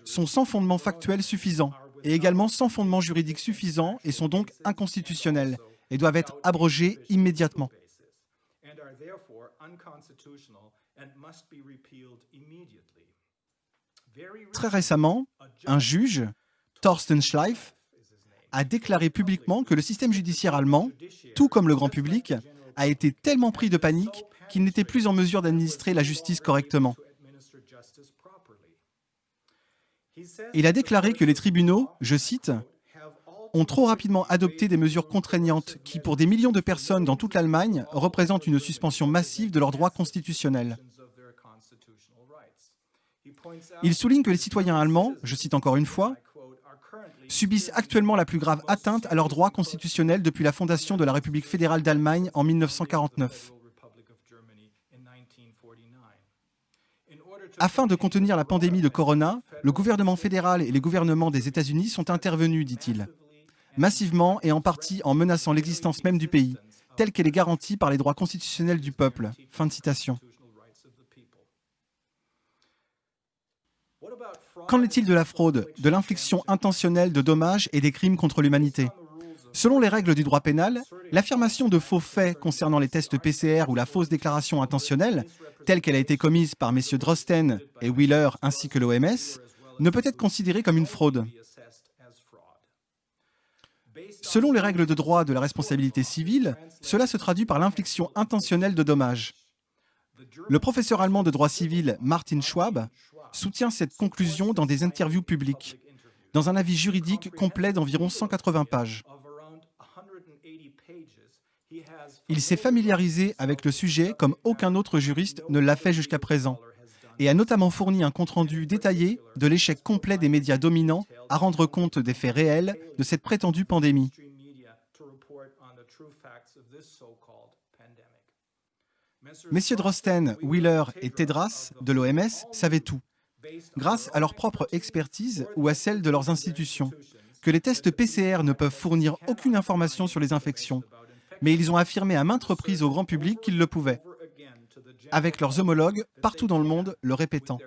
sont sans fondement factuel suffisant et également sans fondement juridique suffisant et sont donc inconstitutionnelles et doivent être abrogées immédiatement. Très récemment, un juge, Thorsten Schleif, a déclaré publiquement que le système judiciaire allemand, tout comme le grand public, a été tellement pris de panique qu'il n'était plus en mesure d'administrer la justice correctement. Il a déclaré que les tribunaux, je cite, ont trop rapidement adopté des mesures contraignantes qui, pour des millions de personnes dans toute l'Allemagne, représentent une suspension massive de leurs droits constitutionnels. Il souligne que les citoyens allemands, je cite encore une fois, subissent actuellement la plus grave atteinte à leurs droits constitutionnels depuis la fondation de la République fédérale d'Allemagne en 1949. Afin de contenir la pandémie de Corona, le gouvernement fédéral et les gouvernements des États-Unis sont intervenus, dit-il, massivement et en partie en menaçant l'existence même du pays, telle qu'elle est garantie par les droits constitutionnels du peuple. Fin de citation. Qu'en est-il de la fraude, de l'infliction intentionnelle de dommages et des crimes contre l'humanité? Selon les règles du droit pénal, l'affirmation de faux faits concernant les tests PCR ou la fausse déclaration intentionnelle, telle qu'elle a été commise par messieurs Drosten et Wheeler ainsi que l'OMS, ne peut être considérée comme une fraude. Selon les règles de droit de la responsabilité civile, cela se traduit par l'infliction intentionnelle de dommages. Le professeur allemand de droit civil Martin Schwab soutient cette conclusion dans des interviews publiques, dans un avis juridique complet d'environ 180 pages. Il s'est familiarisé avec le sujet comme aucun autre juriste ne l'a fait jusqu'à présent et a notamment fourni un compte-rendu détaillé de l'échec complet des médias dominants à rendre compte des faits réels de cette prétendue pandémie. Messieurs Drosten, Wheeler et Tedros de l'OMS savaient tout, grâce à leur propre expertise ou à celle de leurs institutions, que les tests PCR ne peuvent fournir aucune information sur les infections, mais ils ont affirmé à maintes reprises au grand public qu'ils le pouvaient, avec leurs homologues partout dans le monde le répétant.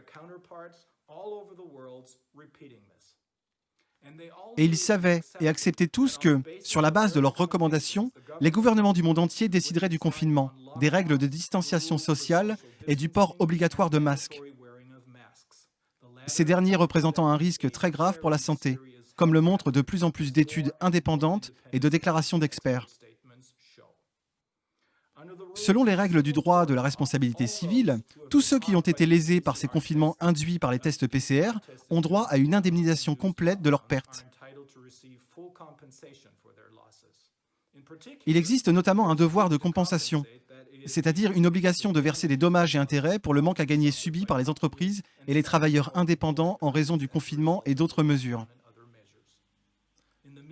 Et ils savaient et acceptaient tous que, sur la base de leurs recommandations, les gouvernements du monde entier décideraient du confinement, des règles de distanciation sociale et du port obligatoire de masques. Ces derniers représentant un risque très grave pour la santé, comme le montrent de plus en plus d'études indépendantes et de déclarations d'experts. Selon les règles du droit de la responsabilité civile, tous ceux qui ont été lésés par ces confinements induits par les tests PCR ont droit à une indemnisation complète de leurs pertes. Il existe notamment un devoir de compensation, c'est-à-dire une obligation de verser des dommages et intérêts pour le manque à gagner subi par les entreprises et les travailleurs indépendants en raison du confinement et d'autres mesures.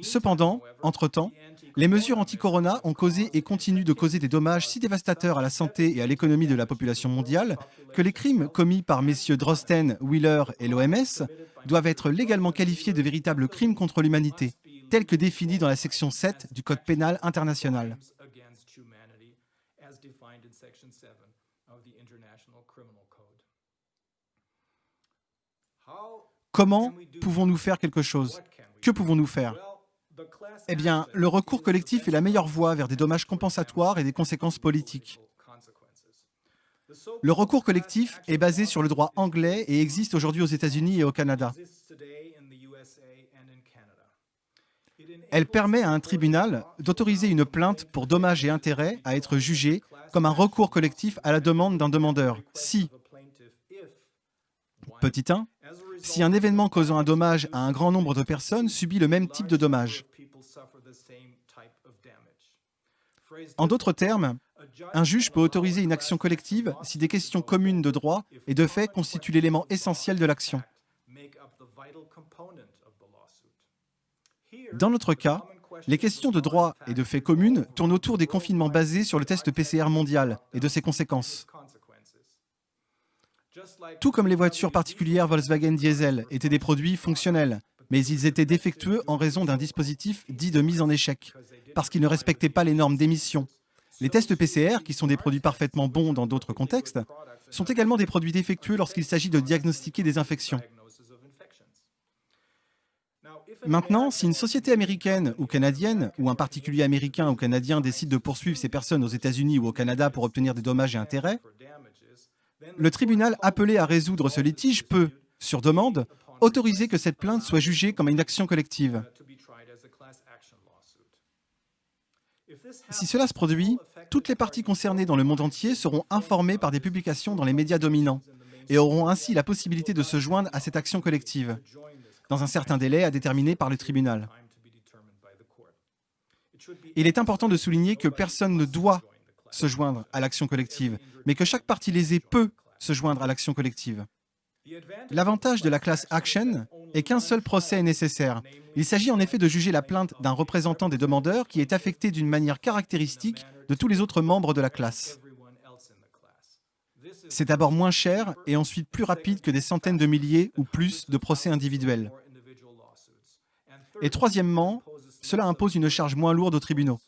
Cependant, entre-temps, les mesures anti-corona ont causé et continuent de causer des dommages si dévastateurs à la santé et à l'économie de la population mondiale que les crimes commis par messieurs Drosten, Wheeler et l'OMS doivent être légalement qualifiés de véritables crimes contre l'humanité, tels que définis dans la section 7 du Code pénal international. Comment pouvons-nous faire quelque chose? Que pouvons-nous faire? Eh bien, le recours collectif est la meilleure voie vers des dommages compensatoires et des conséquences politiques. Le recours collectif est basé sur le droit anglais et existe aujourd'hui aux États-Unis et au Canada. Elle permet à un tribunal d'autoriser une plainte pour dommages et intérêts à être jugée comme un recours collectif à la demande d'un demandeur. Si, petit 1, si un événement causant un dommage à un grand nombre de personnes subit le même type de dommage. En d'autres termes, un juge peut autoriser une action collective si des questions communes de droit et de fait constituent l'élément essentiel de l'action. Dans notre cas, les questions de droit et de fait communes tournent autour des confinements basés sur le test PCR mondial et de ses conséquences. Tout comme les voitures particulières Volkswagen Diesel étaient des produits fonctionnels, mais ils étaient défectueux en raison d'un dispositif dit de mise en échec, parce qu'ils ne respectaient pas les normes d'émission. Les tests PCR, qui sont des produits parfaitement bons dans d'autres contextes, sont également des produits défectueux lorsqu'il s'agit de diagnostiquer des infections. Maintenant, si une société américaine ou canadienne, ou un particulier américain ou canadien décide de poursuivre ces personnes aux États-Unis ou au Canada pour obtenir des dommages et intérêts, le tribunal appelé à résoudre ce litige peut, sur demande, autoriser que cette plainte soit jugée comme une action collective. Si cela se produit, toutes les parties concernées dans le monde entier seront informées par des publications dans les médias dominants et auront ainsi la possibilité de se joindre à cette action collective, dans un certain délai à déterminer par le tribunal. Il est important de souligner que personne ne doit se joindre à l'action collective, mais que chaque partie lésée peut se joindre à l'action collective. L'avantage de la class action est qu'un seul procès est nécessaire. Il s'agit en effet de juger la plainte d'un représentant des demandeurs qui est affecté d'une manière caractéristique de tous les autres membres de la classe. C'est d'abord moins cher et ensuite plus rapide que des centaines de milliers ou plus de procès individuels. Et troisièmement, cela impose une charge moins lourde aux tribunaux.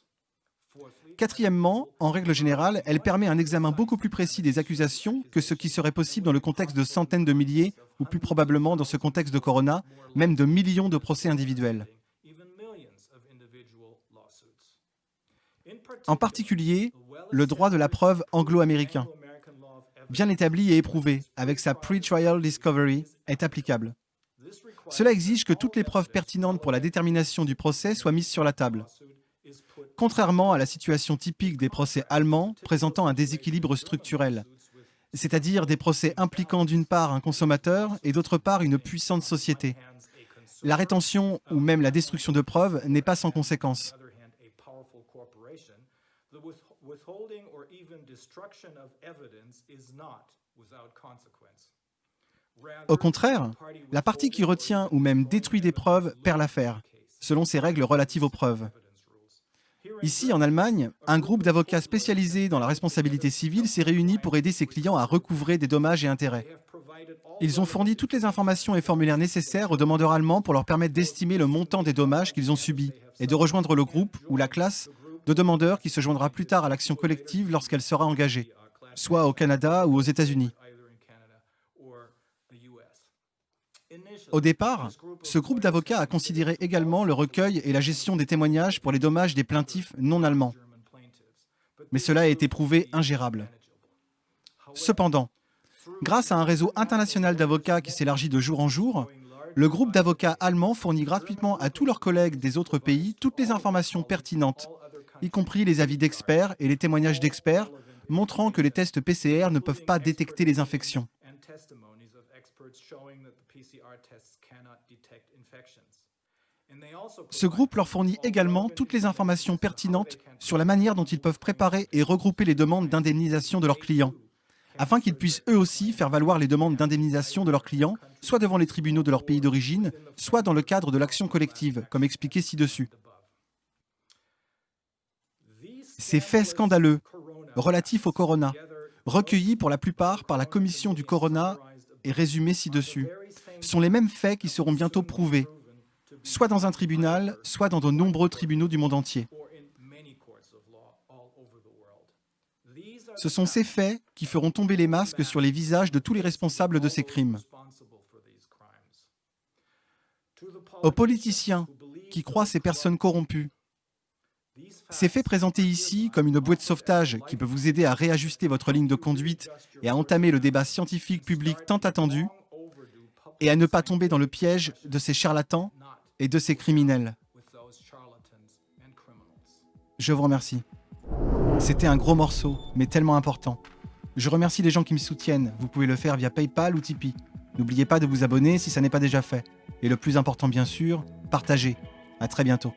Quatrièmement, en règle générale, elle permet un examen beaucoup plus précis des accusations que ce qui serait possible dans le contexte de centaines de milliers, ou plus probablement dans ce contexte de Corona, même de millions de procès individuels. En particulier, le droit de la preuve anglo-américain, bien établi et éprouvé, avec sa pre-trial discovery, est applicable. Cela exige que toutes les preuves pertinentes pour la détermination du procès soient mises sur la table, contrairement à la situation typique des procès allemands présentant un déséquilibre structurel, c'est-à-dire des procès impliquant d'une part un consommateur et d'autre part une puissante société. La rétention ou même la destruction de preuves n'est pas sans conséquence. Au contraire, la partie qui retient ou même détruit des preuves perd l'affaire, selon ces règles relatives aux preuves. Ici, en Allemagne, un groupe d'avocats spécialisés dans la responsabilité civile s'est réuni pour aider ses clients à recouvrer des dommages et intérêts. Ils ont fourni toutes les informations et formulaires nécessaires aux demandeurs allemands pour leur permettre d'estimer le montant des dommages qu'ils ont subis et de rejoindre le groupe ou la classe de demandeurs qui se joindra plus tard à l'action collective lorsqu'elle sera engagée, soit au Canada ou aux États-Unis. Au départ, ce groupe d'avocats a considéré également le recueil et la gestion des témoignages pour les dommages des plaintifs non allemands. Mais cela a été prouvé ingérable. Cependant, grâce à un réseau international d'avocats qui s'élargit de jour en jour, le groupe d'avocats allemands fournit gratuitement à tous leurs collègues des autres pays toutes les informations pertinentes, y compris les avis d'experts et les témoignages d'experts, montrant que les tests PCR ne peuvent pas détecter les infections. Ce groupe leur fournit également toutes les informations pertinentes sur la manière dont ils peuvent préparer et regrouper les demandes d'indemnisation de leurs clients, afin qu'ils puissent eux aussi faire valoir les demandes d'indemnisation de leurs clients, soit devant les tribunaux de leur pays d'origine, soit dans le cadre de l'action collective, comme expliqué ci-dessus. Ces faits scandaleux, relatifs au corona, recueillis pour la plupart par la commission du corona et résumés ci-dessus, sont les mêmes faits qui seront bientôt prouvés, soit dans un tribunal, soit dans de nombreux tribunaux du monde entier. Ce sont ces faits qui feront tomber les masques sur les visages de tous les responsables de ces crimes. Aux politiciens qui croient ces personnes corrompues, ces faits présentés ici comme une bouée de sauvetage qui peut vous aider à réajuster votre ligne de conduite et à entamer le débat scientifique public tant attendu, et à ne pas tomber dans le piège de ces charlatans et de ces criminels. Je vous remercie. C'était un gros morceau, mais tellement important. Je remercie les gens qui me soutiennent. Vous pouvez le faire via PayPal ou Tipeee. N'oubliez pas de vous abonner si ça n'est pas déjà fait. Et le plus important bien sûr, partagez. À très bientôt.